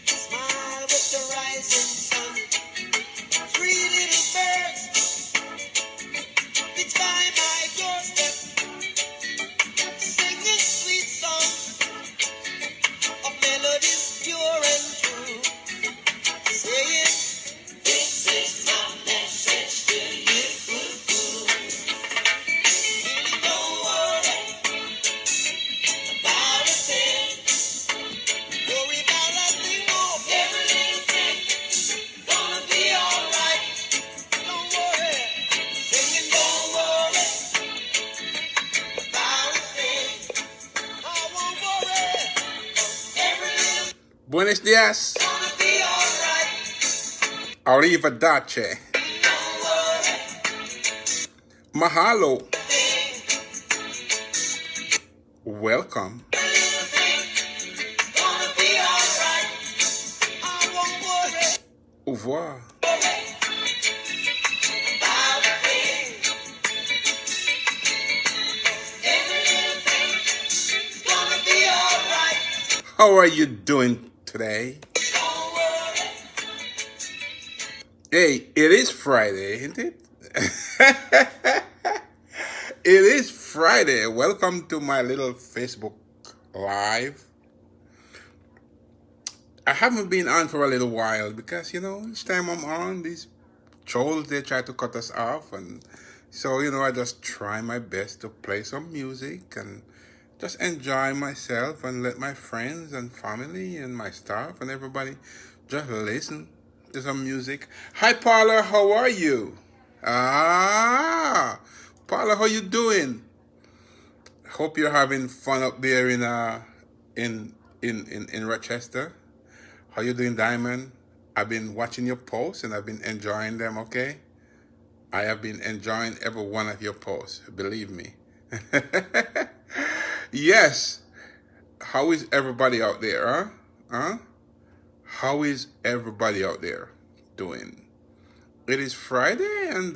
Smile with the rising sun. Three little birds fly my doorstep, singing sweet songs of melodies pure and true, saying, "This is my message to you. Don't worry about a thing. Worry about nothing more. Every little thing gonna be alright. Don't worry, singing, don't worry about a thing. I won't worry. Every little Buenos dias. gonna be alright. Arrivederci. Don't worry. Mahalo. Welcome. Gonna be alright. I won't worry Au revoir. about a thing. Every little thing gonna be alright. How are you doing today? Don't worry. Hey, it is Friday, isn't it? It is Friday. Welcome to my little Facebook Live. I haven't been on for a little while because, each time I'm on, these trolls, they try to cut us off. And so, I just try my best to play some music and just enjoy myself and let my friends and family and my staff and everybody just listen to some music. Hi, Paula, how are you? Paula, how you doing? Hope you're having fun up there in Rochester. How you doing, Diamond? I've been watching your posts and I've been enjoying them, okay? I have been enjoying every one of your posts, believe me. Yes. How is everybody out there, huh? How is everybody out there doing? It is Friday and,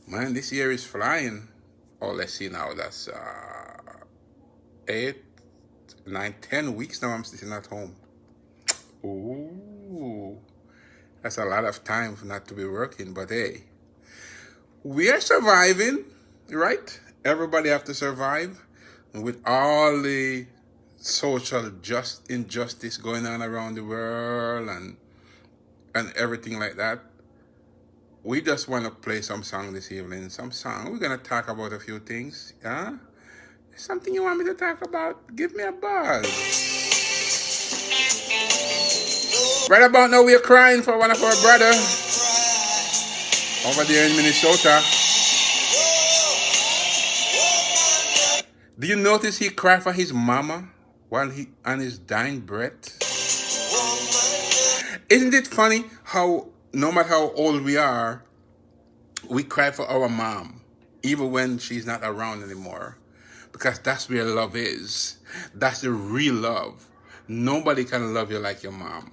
man, this year is flying. Oh, let's see now. That's 8, 9, 10 weeks now I'm sitting at home. Ooh, that's a lot of time for not to be working. But hey, we are surviving, right? Everybody have to survive. And with all the social injustice going on around the world and everything like that, we just want to play some song this evening. Some song. We're going to talk about a few things. Huh? Something you want me to talk about? Give me a buzz. Right about now, we're crying for one of our brothers over there in Minnesota. Do you notice he cried for his mama while he on his dying breath? Isn't it funny how no matter how old we are, we cry for our mom, even when she's not around anymore. Because that's where love is. That's the real love. Nobody can love you like your mom.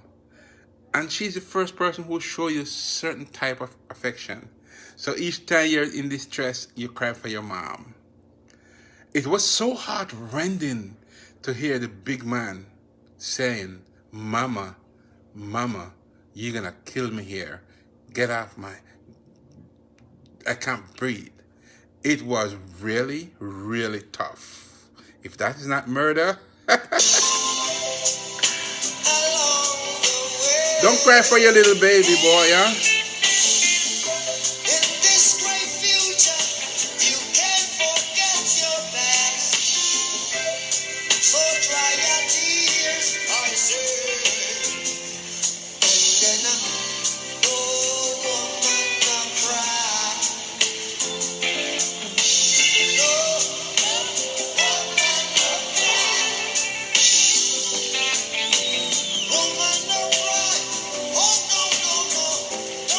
And she's the first person who will show you certain type of affection. So each time you're in distress, you cry for your mom. It was so heart-rending to hear the big man saying, Mama, Mama, you're gonna kill me here. Get off I can't breathe. It was really, really tough. If that is not murder, don't cry for your little baby boy, huh? In this great future, you can't forget your past. So dry your tears, I say. And then no woman can cry. No woman can cry. Woman no cry. Oh no no no.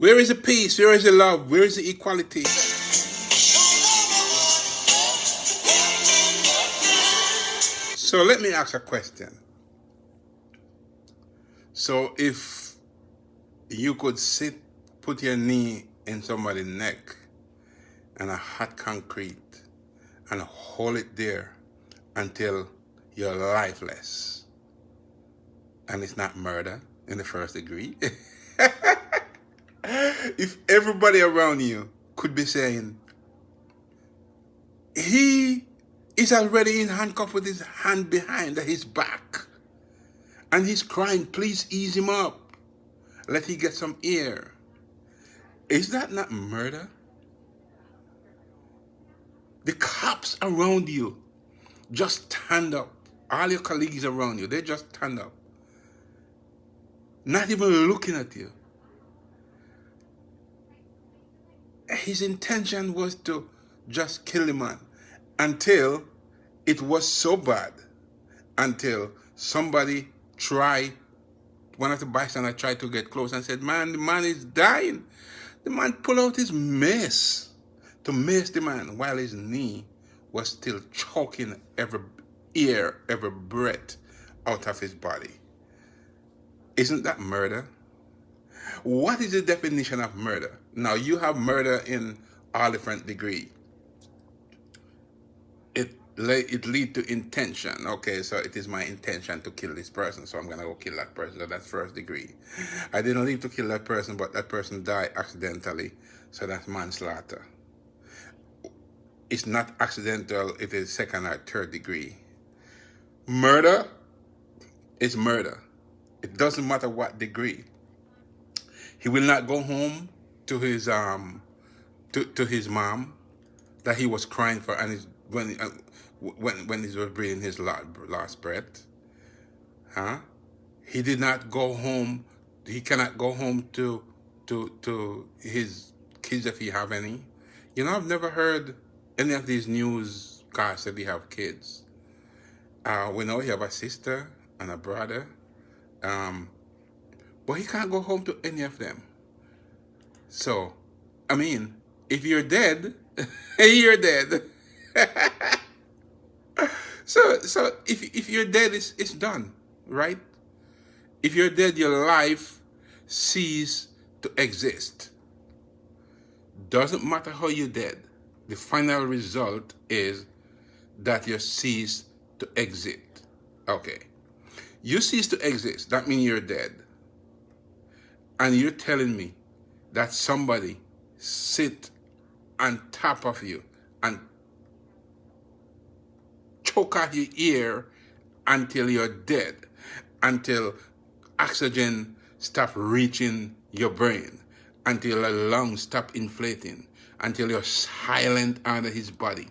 Where is the peace? Where is the love? Where is the equality? So let me ask a question. So if you could put your knee in somebody's neck and a hot concrete and hold it there until you're lifeless, and it's not murder in the first degree. If everybody around you could be saying, he is already in handcuffs with his hand behind his back, and he's crying, please ease him up, let he get some air. Is that not murder? The cops around you just stand up. All your colleagues around you, they just stand up, not even looking at you. His intention was to just kill the man until it was so bad, until somebody one of the bystanders tried to get close and said, man, the man is dying. The man pulled out his mace to mace the man while his knee was still choking every breath out of his body. Isn't that murder? What is the definition of murder? Now, you have murder in all different degrees. It lead to intention. Okay, so it is my intention to kill this person, so I'm going to go kill that person. So that's first degree. I didn't leave to kill that person, but that person died accidentally, so that's manslaughter. It's not accidental if it's second or third degree. Murder is murder. It doesn't matter what degree. He will not go home to his to his mom that he was crying for, and when he was breathing his last breath. He did not go home. He cannot go home to his kids if he have any. You know, I've never heard any of these newscasts that he have kids. We know he have a sister and a brother. But he can't go home to any of them. So, I mean, if you're dead, you're dead. So if you're dead, it's done, right? If you're dead, your life ceases to exist. Doesn't matter how you're dead. The final result is that you cease to exist. Okay. You cease to exist. That means you're dead. And you're telling me that somebody sit on top of you and choke out your ear until you're dead, until oxygen stop reaching your brain, until your lungs stop inflating, until you're silent under his body.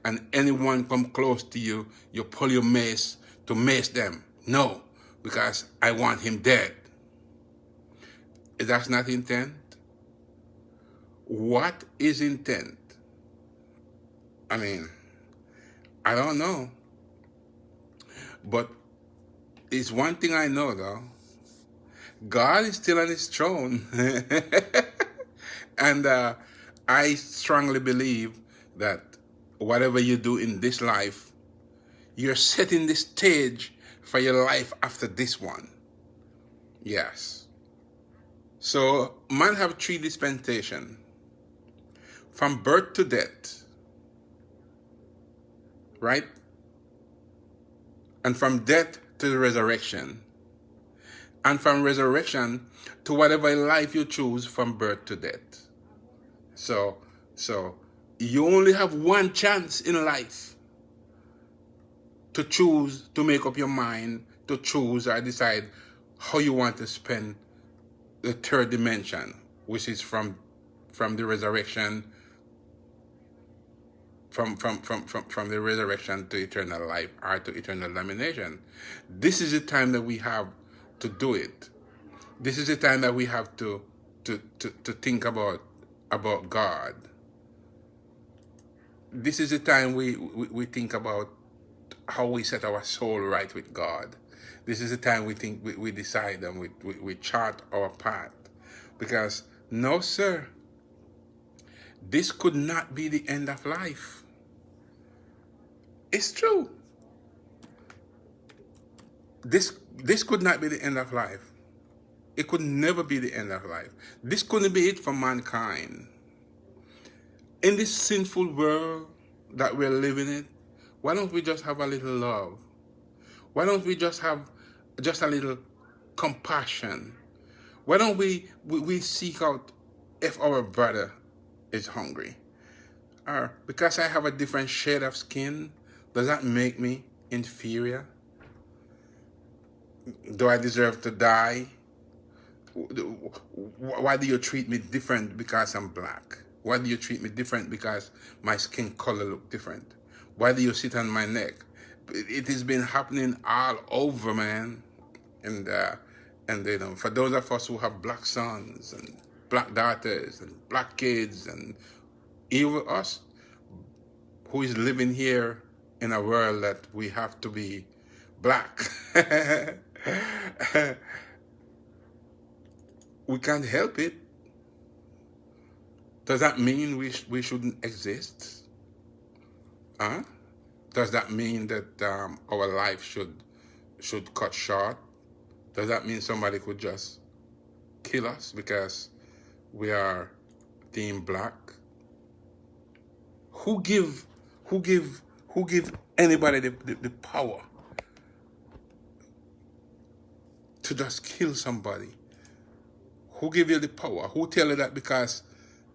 And anyone come close to you, you pull your mace to mace them. No, because I want him dead. That's not intent. What is intent? I mean, I don't know. But it's one thing I know, though. God is still on his throne. And I strongly believe that whatever you do in this life, you're setting the stage for your life after this one. Yes. So, man have 3 dispensation. From birth to death. Right? And from death to the resurrection. And from resurrection to whatever life you choose from birth to death. So you only have one chance in life to choose, to make up your mind, to choose or decide how you want to spend the third dimension, which is from the resurrection, from the resurrection to eternal life or to eternal damnation. This is the time that we have to do it. This is the time that we have to think about God. This is the time we think about how we set our soul right with God. This is the time we think we decide and we chart our path. Because No, sir. This could not be the end of life. It's true. This could not be the end of life. It could never be the end of life. This couldn't be it for mankind. In this sinful world that we're living in, why don't we just have a little love? Why don't we just have just a little compassion? Why don't we seek out if our brother is hungry? Or because I have a different shade of skin, does that make me inferior? Do I deserve to die? Why do you treat me different because I'm black? Why do you treat me different because my skin color look different? Why do you sit on my neck? It has been happening all over, man. And for those of us who have black sons and black daughters and black kids, and even us who is living here in a world that we have to be black, we can't help it. Does that mean we shouldn't exist? Huh? Does that mean that our life should cut short? Does that mean somebody could just kill us because we are team black? Who give anybody the power to just kill somebody? Who give you the power? Who tell you that because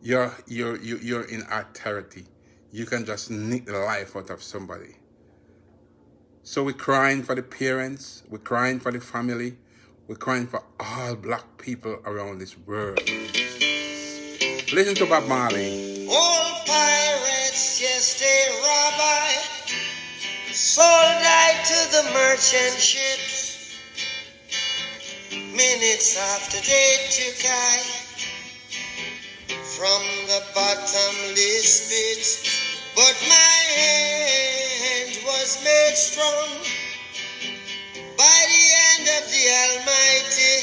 you're in authority, you can just nick the life out of somebody? So we're crying for the parents, we're crying for the family, we're crying for all black people around this world. Listen to Bob Marley. Old pirates, yes, they rob I, sold I to the merchant ships. Minutes after they took I from the bottomless pit, but my hand was made strong by the hand of the Almighty.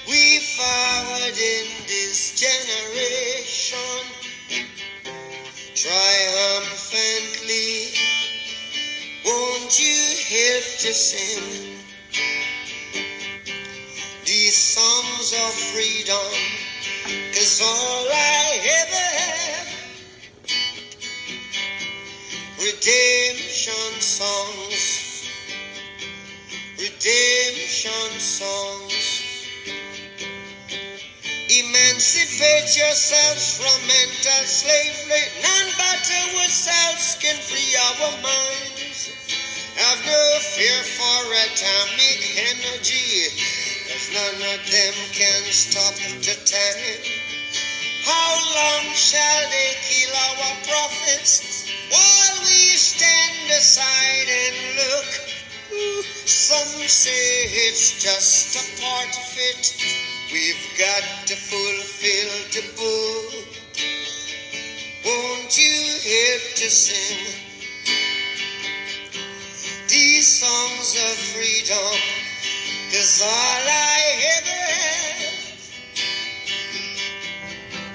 We forward in this generation triumphantly. Won't you help to sing these songs of freedom? 'Cause all I ever have, redemption songs, redemption songs. Emancipate yourselves from mental slavery. None but ourselves can free our minds. Have no fear for atomic energy, 'cause none of them can stop the time. How long shall they kill our prophets while we stand aside and look? Some say it's just a part of it. We've got to fulfill the book. Won't you help to sing these songs of freedom? 'Cause all I ever have,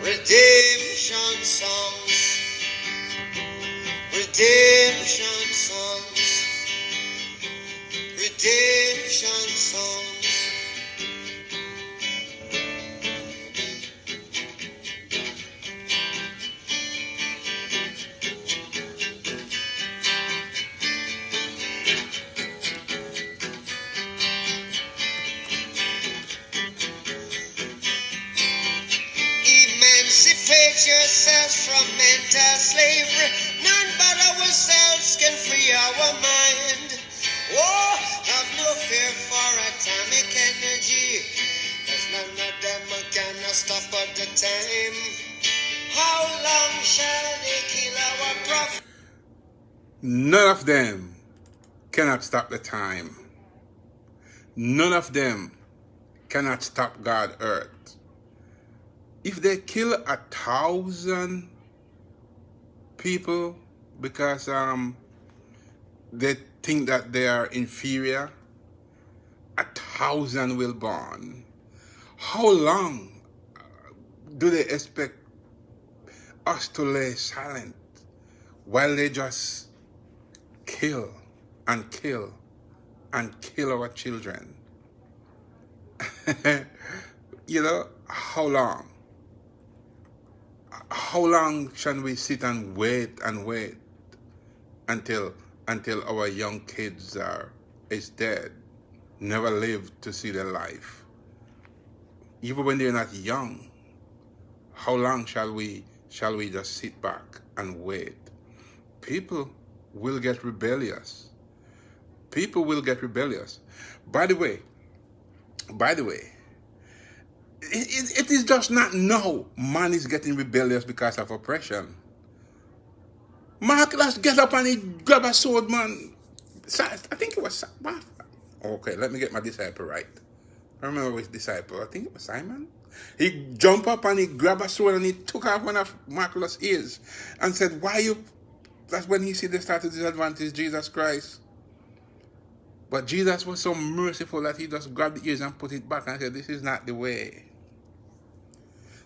redemption songs, redemption songs, redemption songs. Emancipate yourselves from mental slavery. None but ourselves can free our mind. Oh, have no fear for atomic energy, 'cause none of them can stop at the time. How long shall they kill our prophet? None of them cannot stop the time. None of them cannot stop God earth. If they kill 1,000 people because they think that they are inferior, 1,000 will burn. How long do they expect us to lay silent while they just kill and kill and kill our children? You know, how long? How long shall we sit and wait until our young kids is dead, never lived to see their life? Even when they're not young, how long shall we just sit back and wait? People will get rebellious. People will get rebellious. By the way, it is just not now man is getting rebellious because of oppression. Mark, let's get up and he grab a sword, man. I think it was, okay, let me get my disciple right. I remember which disciple. I think it was Simon. He jumped up and he grabbed a sword and he took off one of Marcus' ears and said, why you... That's when he said they started to disadvantage Jesus Christ. But Jesus was so merciful that he just grabbed the ears and put it back and said, this is not the way.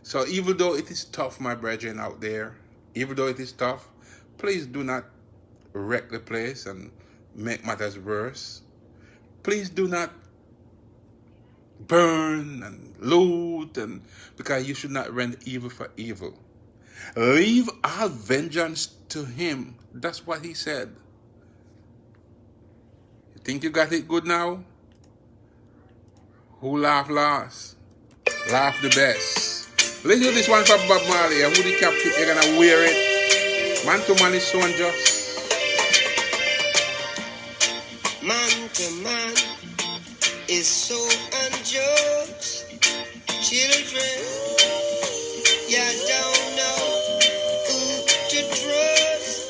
So even though it is tough, my brethren out there, even though it is tough, please do not wreck the place and make matters worse. Please do not burn and loot, and because you should not render evil for evil. Leave all vengeance to him. That's what he said. You think you got it good now? Who laughed last? Laugh the best. Listen to this one from Bob Marley. Who the cap fit, you're gonna wear it. Man to man is so unjust. Man to man is so unjust. Children, you don't know who to trust.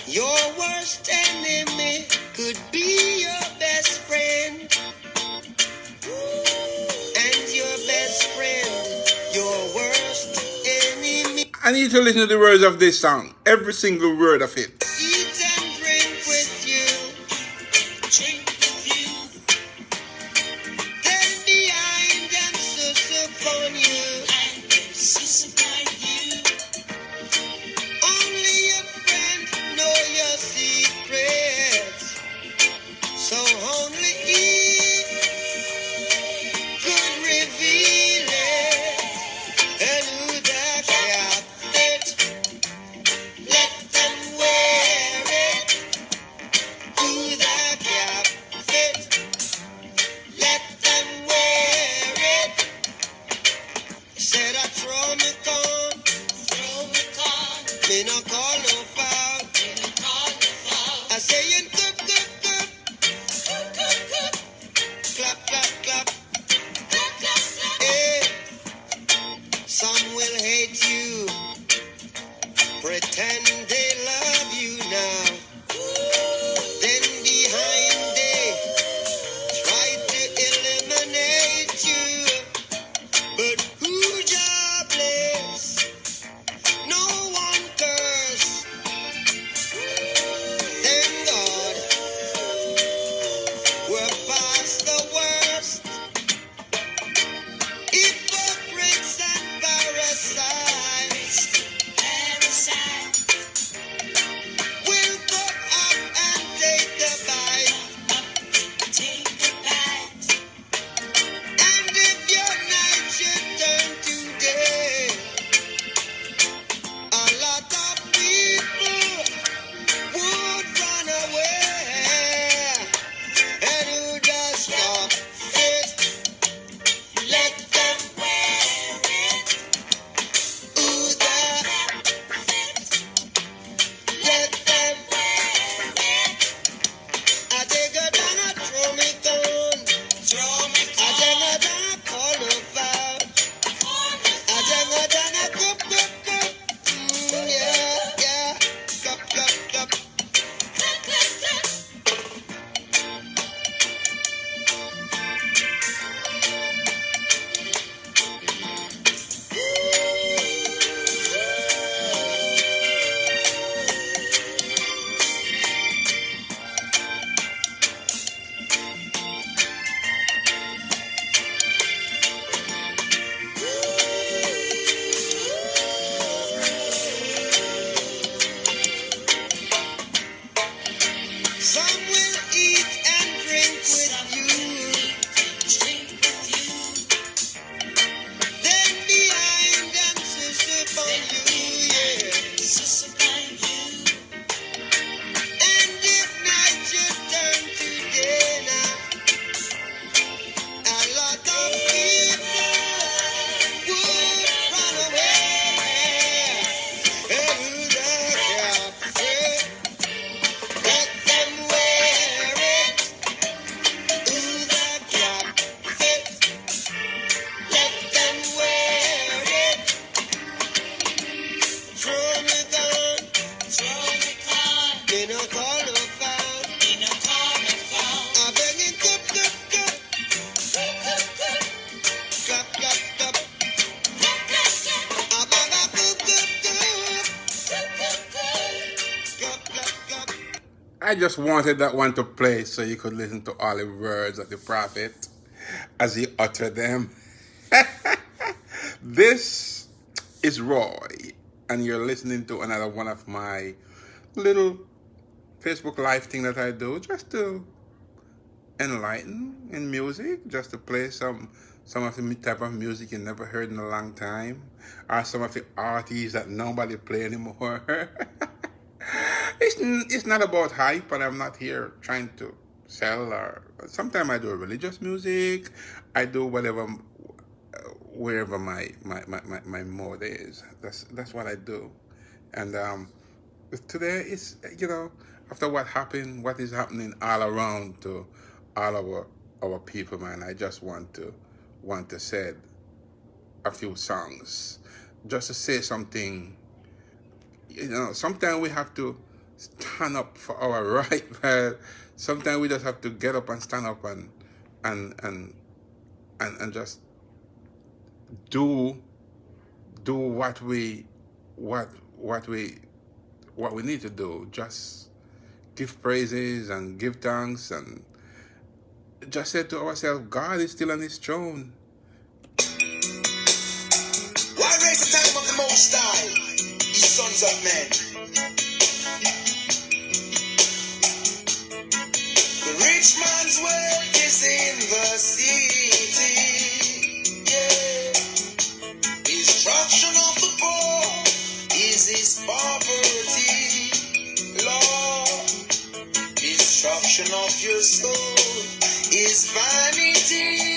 Your worst enemy could be your best friend. And your best friend, your worst enemy. I need to listen to the words of this song. Every single word of it. Eat and drink with you. Drink with you. Then behind and sus upon you. And sus upon you. Only your friend know your secrets. So only he could reveal it. And who that kept it, let them wear I just wanted that one to play so you could listen to all the words of the prophet as he uttered them. This is Roy, and you're listening to another one of my little Facebook Live thing that I do just to enlighten in music, just to play some of the type of music you never heard in a long time, or some of the artists that nobody play anymore. It's not about hype, but I'm not here trying to sell. Or sometimes I do religious music. I do whatever, wherever my mode is. That's what I do. And today is, after what happened, what is happening all around to all our people, man. I just want to say a few songs, just to say something. Sometimes we have to stand up for our right, but sometimes we just have to get up and stand up and just do what we need to do. Just give praises and give thanks and just say to ourselves, God is still on his throne. Why raise the time of the Most High, ye sons of men? The rich man's wealth is in the city. Yeah. Destruction of the poor is his poverty. Lord, destruction of your soul is vanity.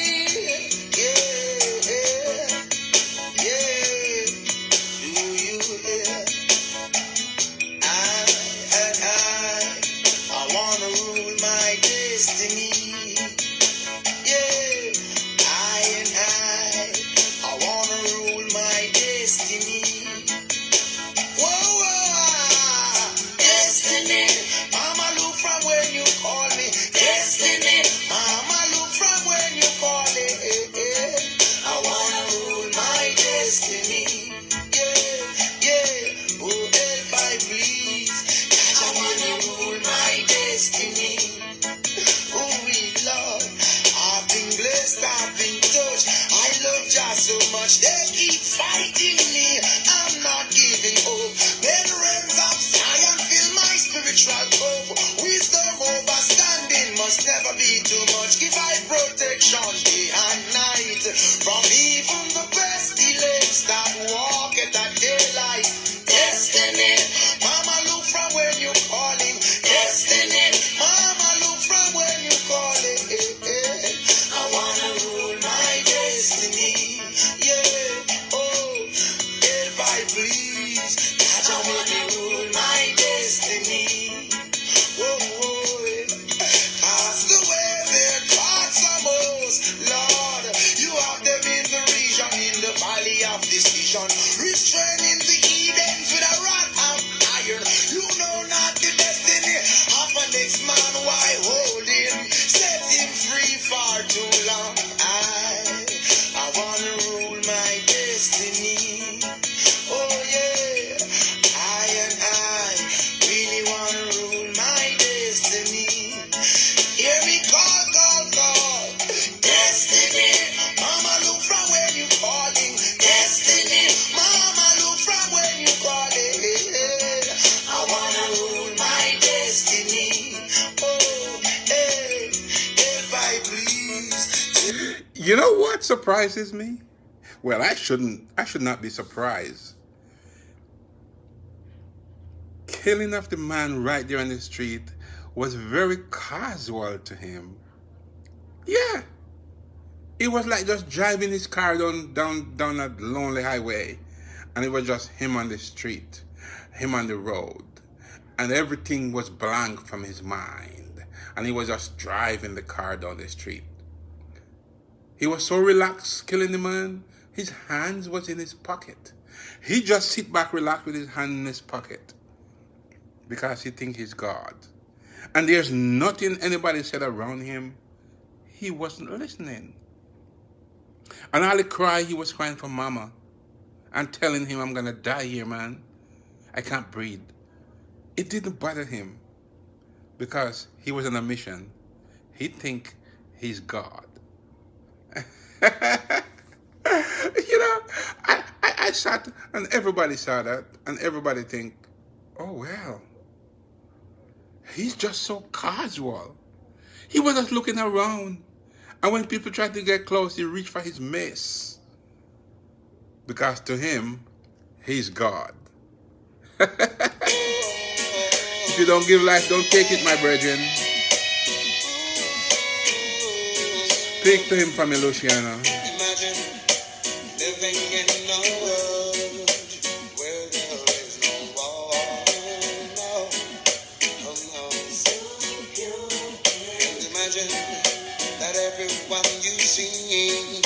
You know what surprises me? Well, I should not be surprised. Killing of the man right there on the street was very casual to him. Yeah. It was like just driving his car down that lonely highway, and it was just him on the street, him on the road, and everything was blank from his mind, and he was just driving the car down the street. He was so relaxed killing the man, his hands was in his pocket. He just sit back relaxed with his hand in his pocket because he think he's God. And there's nothing anybody said around him. He wasn't listening. And all the cry, he was crying for mama and telling him, I'm going to die here, man. I can't breathe. It didn't bother him. because he was on a mission, he think he's God. I sat and everybody saw that and everybody think, oh well, he's just so casual. He was just looking around. And when people tried to get close, he reached for his mace. Because to him, he's God. If you don't give life, don't take it, my brethren. Speak to him from Luciana. Imagine living in a world where there is no war. No, no, no. And imagine that everyone you see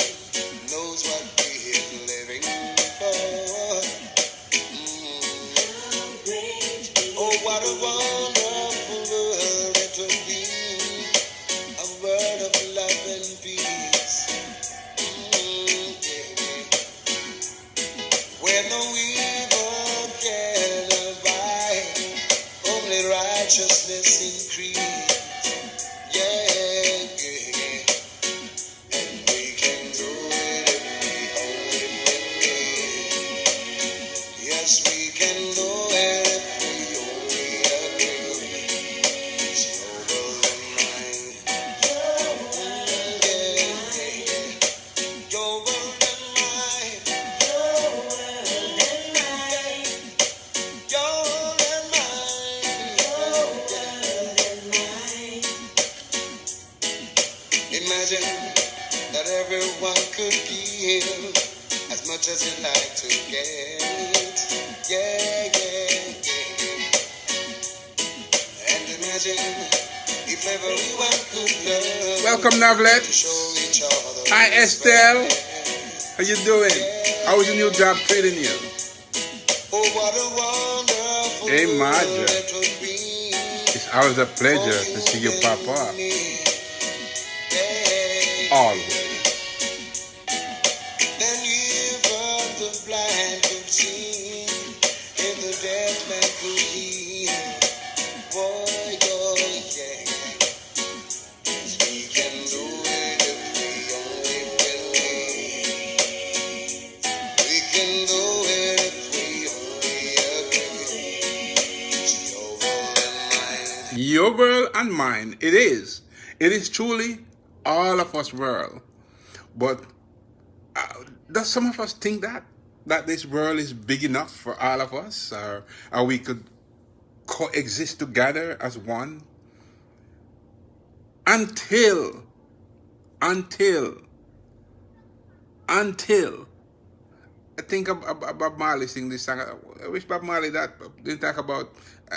knows what we're living for. Oh, what a wonderful world it would be. A world of love and peace. Where no evil can abide, only righteousness increase. Yeah, yeah. And we can do it if we only believe. Yes, we can do it if we only agree. It's over the mind. Your world and mine. Your world and mine. Your world and mine. Imagine that everyone could give as much as you'd like to get. Yeah, yeah, yeah. And imagine if everyone could love. Welcome, Navlet. To show each other. Hi, Estelle. How you doing? How is your new job treating you? Oh, what a wonderful Hey, Maja. world it would be. It's always a pleasure to see you pop up. Always. Then even the blind could see, and the deaf man could hear. Boy, oh yeah. Yes, we can do it if we only believe. We can do it if we only agree. It's your world and mine. Your world and mine. It is. It is truly all of us world. But does some of us think that this world is big enough for all of us, or we could coexist together as one? Until I think Bob Marley sing this song. I wish Bob Marley that didn't talk about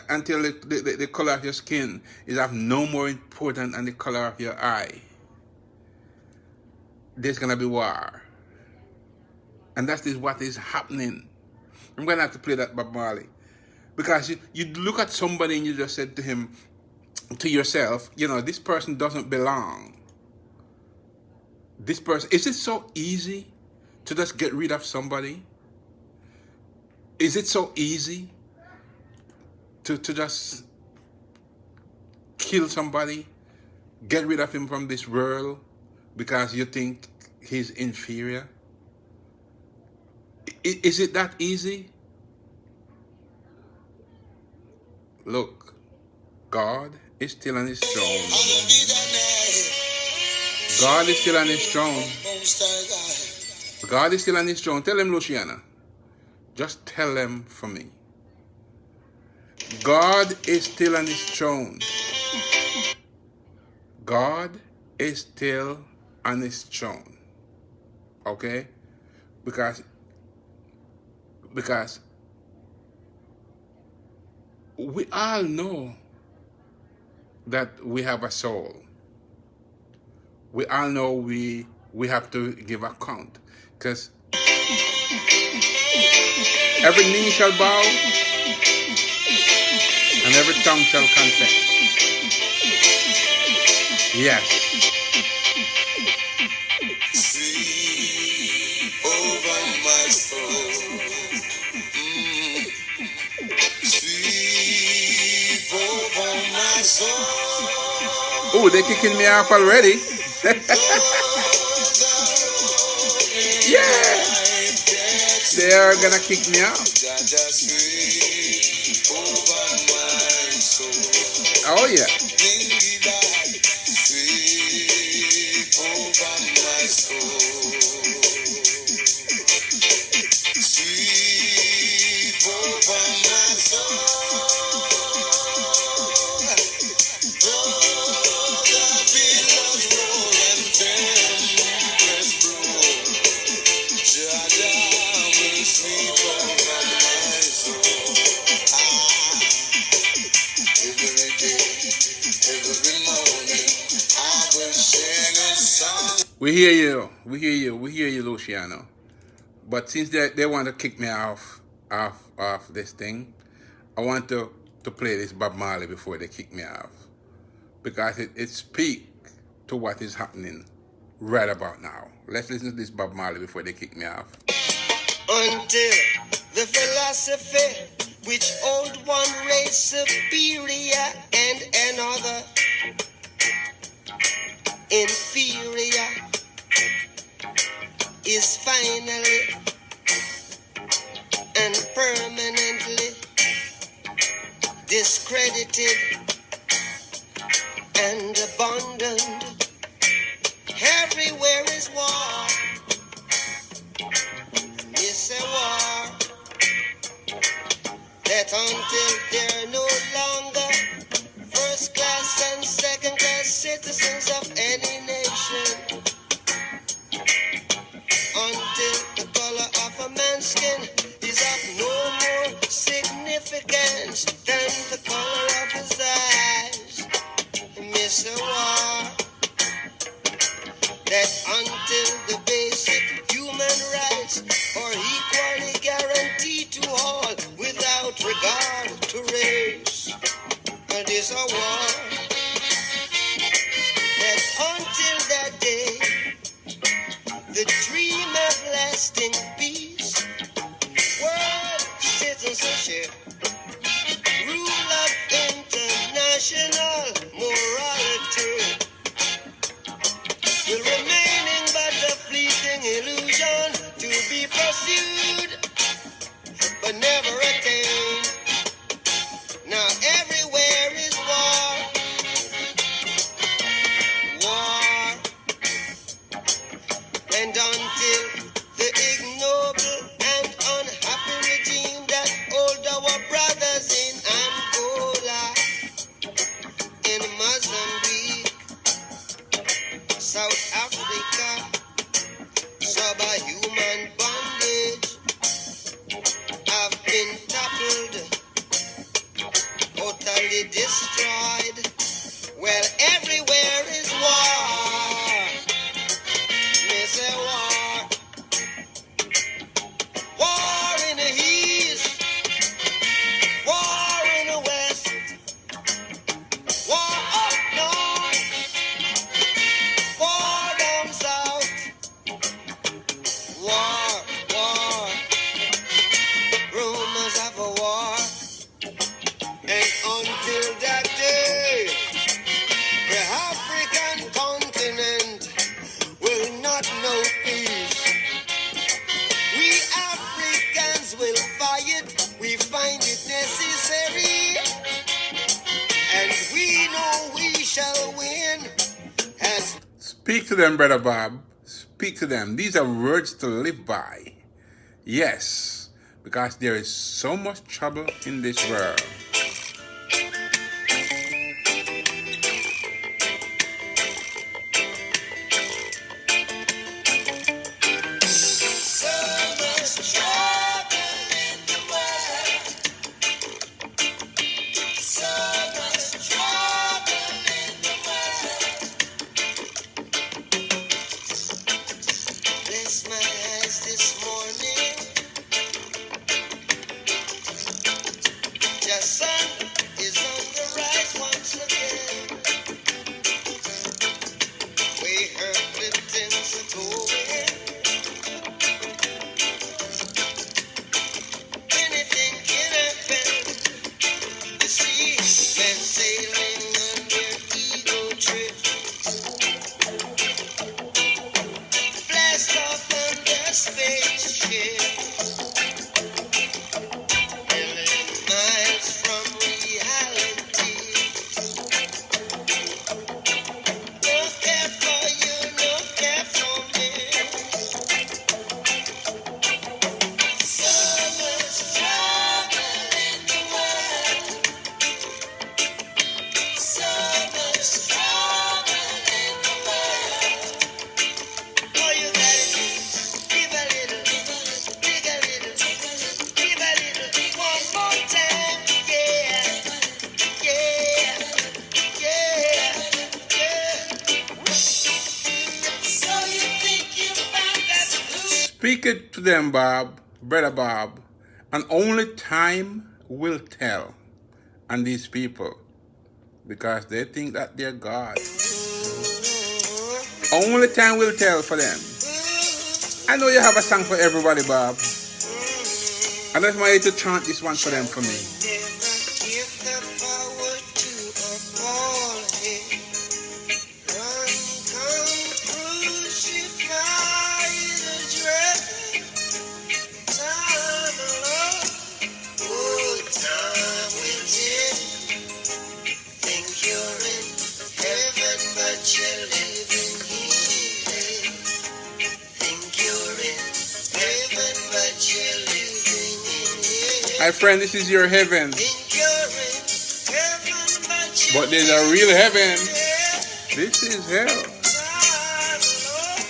until the color of your skin is of no more important than the color of your eye. There's gonna be war, and that is what is happening. I'm gonna have to play that Bob Marley, because you look at somebody and you just said to yourself, this person doesn't belong. This person, is it so easy to just get rid of somebody? Is it so easy to just kill somebody, get rid of him from this world because you think he's inferior? Is it that easy? Look, God is still on his throne. God is still on his throne. God is still on his throne. Tell him, Luciana. Just tell them for me. God is still on his throne. God is still on his throne. Okay? Because we all know that we have a soul. We all know we have to give account, because every knee shall bow and every tongue shall confess. Yes. Sleep over my soul. Sleep over my soul. Oh, they're kicking me off already. Yeah, they are gonna kick me off. Oh yeah. We hear you. We hear you. We hear you, Luciano. But since they want to kick me off this thing, I want to play this Bob Marley before they kick me off. Because it speaks to what is happening right about now. Let's listen to this Bob Marley before they kick me off. Until the philosophy which old one race superior and another inferior is finally and permanently discredited and abandoned. Everywhere is war. It's a war that until they're no longer first class and second class citizens of any nation, until the color of a man's skin is of no more significance than the color of his eyes. Miss a war that until the basic human rights are equally guaranteed to all without regard to race. It is a war that until that day, the dream of lasting peace, world citizenship, rule of international morality will remaining but a fleeting illusion to be pursued but never attained. Now everywhere is war, war, and until the ignoble and unhappy regime that hold our brothers in Angola, in Mozambique, South Africa, subhuman bondage, have been toppled, totally destroyed. Well, everywhere is war. Miss a war. War in the east, war in the west, war up north, war down south, war, war, rumors of a war, and until that day, the African continent will not know peace. We Africans will fight, we find it necessary, and we know we shall win as Speak to them, Brother Bob. Speak to them. These are words to live by. Yes, because there is so much trouble in this world. so much trouble in the world, so much trouble in the world. Bless my eyes this morning, just million miles from reality. No care for you, no care for me. So much trouble in the world. So much trouble in the world. All you gotta do is give a little, dig a little, give a little, one more time. Yeah, yeah, yeah, yeah. So you think you found that blue? Speak it to them, Bob, Brother Bob, and only time will tell on these people because they think that they're God. Only time will tell for them. I know you have a song for everybody, Bob. I just want you to chant this one for them for me. Never give the power to a bald head. Run, come, crucify the dread. Time alone, oh, time will tell. Think you're in heaven, but you're living here. Think you're in heaven, but you're living here. My friend, this is your heaven, Think you're in heaven, but you're but there's a real heaven. here. This is hell. Time alone,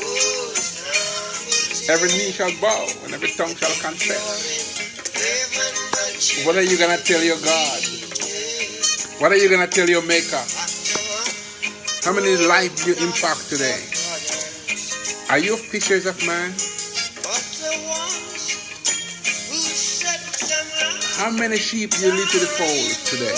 oh, time will Every knee shall bow and every tongue shall confess. heaven, but you're What are you gonna tell your God? What are you gonna tell your Maker? How many lives do you impact today? Are you fishers of man? But the ones who set them right How many sheep do you lead to the fold today?